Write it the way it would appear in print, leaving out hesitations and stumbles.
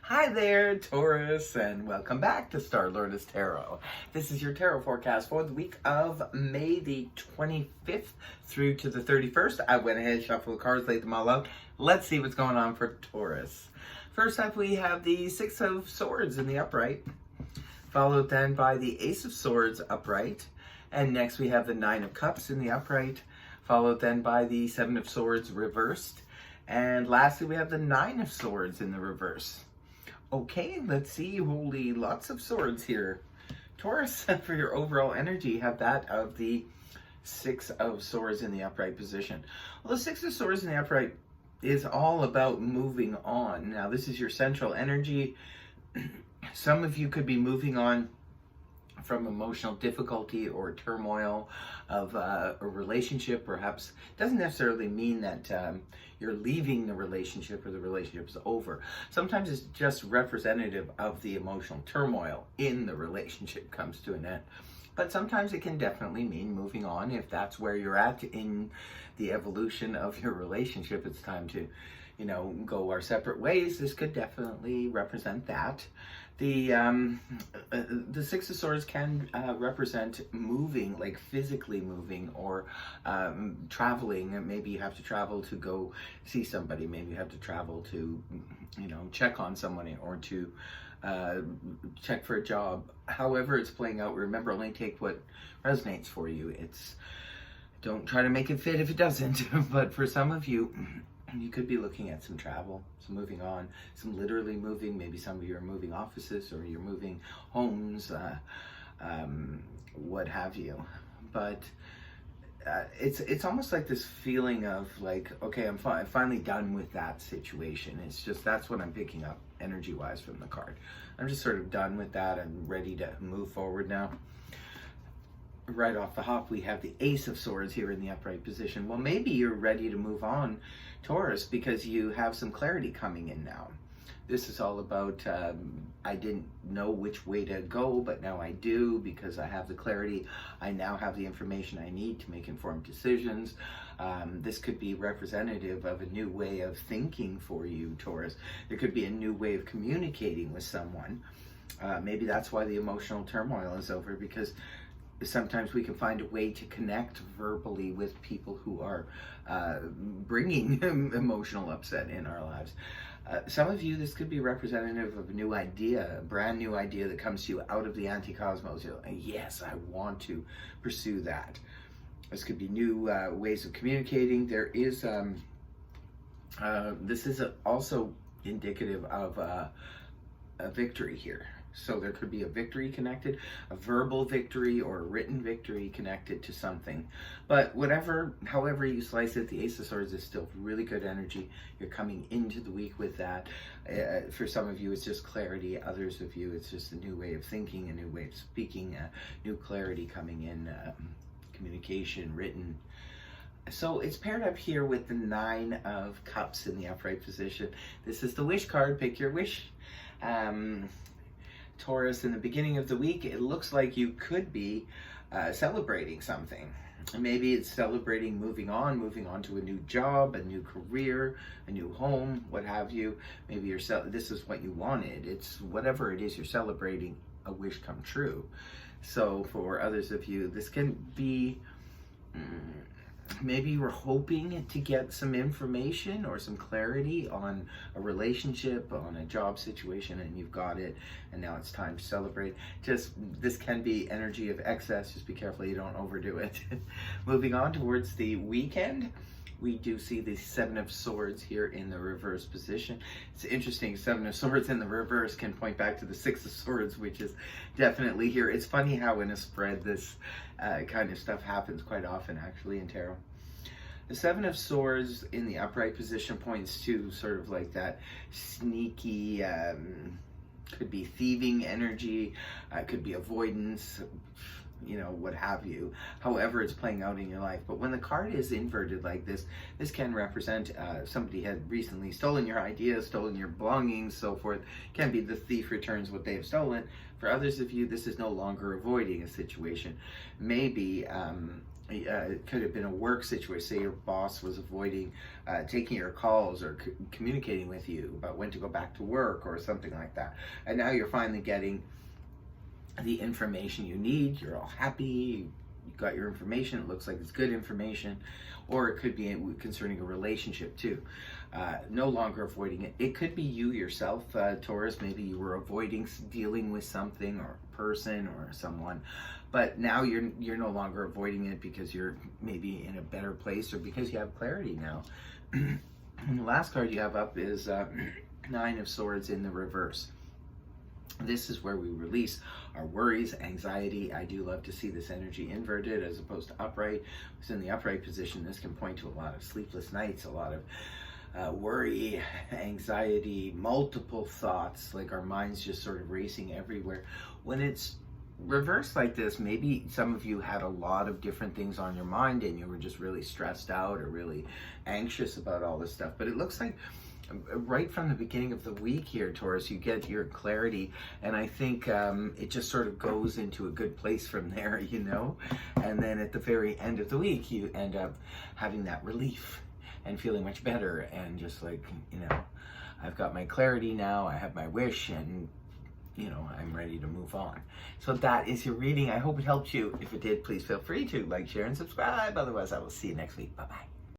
Hi there, Taurus, and welcome back to Star Lotus Tarot. This is your tarot forecast for the week of May the 25th through to the 31st. I went ahead, shuffled the cards, laid them all out. Let's see what's going on for Taurus. First up, we have the Six of Swords in the upright, followed then by the Ace of Swords upright, and next we have the Nine of Cups in the upright, followed then by the Seven of Swords reversed, and lastly we have the Nine of Swords in the reverse. Okay, let's see. Holy, lots of swords here. Taurus, for your overall energy, have that of the Six of Swords in the upright position. Well, the Six of Swords in the upright is all about moving on. Now, this is your central energy. Some of you could be moving on from emotional difficulty or turmoil of a relationship. Perhaps doesn't necessarily mean that you're leaving the relationship or the relationship is over. Sometimes it's just representative of the emotional turmoil in the relationship comes to an end. But sometimes it can definitely mean moving on. If that's where you're at in the evolution of your relationship, it's time to, go our separate ways. This could definitely represent that. The Six of Swords can represent moving, like physically moving, or traveling. Maybe you have to travel to go see somebody. Maybe you have to travel to, check on someone or to check for a job. However it's playing out, remember, only take what resonates for you. Don't try to make it fit if it doesn't. But for some of you, you could be looking at some travel, some moving on, some literally moving. Maybe some of you are moving offices or you're moving homes, what have you. But it's almost like this feeling of like, okay, I'm finally done with that situation. It's just, that's what I'm picking up energy-wise from the card. I'm just sort of done with that. I'm ready to move forward now. Right off the hop, we have the Ace of Swords here in the upright position. Well, maybe you're ready to move on, Taurus, because you have some clarity coming in now. This is all about, I didn't know which way to go, but now I do because I have the clarity. I now have the information I need to make informed decisions. This could be representative of a new way of thinking for you, Taurus. There could be a new way of communicating with someone. Maybe that's why the emotional turmoil is over, because sometimes we can find a way to connect verbally with people who are bringing emotional upset in our lives. Some of you, this could be representative of a new idea, a brand new idea that comes to you out of the anti-cosmos. You're like, yes, I want to pursue that. This could be new ways of communicating. There is, this is also indicative of a victory here. So there could be a victory connected, a verbal victory or a written victory connected to something. But however you slice it, the Ace of Swords is still really good energy. You're coming into the week with that. For some of you, it's just clarity. Others of you, it's just a new way of thinking, a new way of speaking, new clarity coming in, communication, written. So it's paired up here with the Nine of Cups in the upright position. This is the wish card. Pick your wish. Taurus, in the beginning of the week, it looks like you could be celebrating something. Maybe it's celebrating moving on to a new job, a new career, a new home, what have you. Maybe this is what you wanted. It's whatever it is, you're celebrating a wish come true. So for others of you, this can be maybe you were hoping to get some information or some clarity on a relationship, on a job situation, and you've got it, and now it's time to celebrate. This can be energy of excess. Just be careful you don't overdo it. Moving on towards the weekend, we do see the Seven of Swords here in the reverse position. It's interesting, Seven of Swords in the reverse can point back to the Six of Swords, which is definitely here. It's funny how in a spread this kind of stuff happens quite often, actually, in tarot. The Seven of Swords in the upright position points to sort of like that sneaky, could be thieving energy, could be avoidance, what have you, however it's playing out in your life. But when the card is inverted like this can represent somebody had recently stolen your ideas, stolen your belongings, so forth. Can be the thief returns what they have stolen. For others of you, this is no longer avoiding a situation. Maybe it could have been a work situation. Say your boss was avoiding taking your calls or communicating with you about when to go back to work or something like that. And now you're finally getting the information you need. You're all happy. You got your information. It looks like it's good information. Or it could be concerning a relationship too. No longer avoiding it. It could be you yourself, Taurus. Maybe you were avoiding dealing with something or a person or someone, but now you're no longer avoiding it because you're maybe in a better place or because you have clarity now. And the last card you have up is Nine of Swords in the reverse. This is where we release our worries, anxiety. I do love to see this energy inverted as opposed to upright. It's in the upright position. This can point to a lot of sleepless nights, a lot of worry, anxiety, multiple thoughts, like our minds just sort of racing everywhere. When it's reversed like this, maybe some of you had a lot of different things on your mind and you were just really stressed out or really anxious about all this stuff. But it looks like right from the beginning of the week here, Taurus, you get your clarity, and I think it just sort of goes into a good place from there, you know, and then at the very end of the week you end up having that relief and feeling much better and just like, you know, I've got my clarity now, I have my wish, and you know, I'm ready to move on. So that is your reading. I hope it helped you. If it did, please feel free to like, share, and subscribe. Otherwise, I will see you next week. Bye-bye.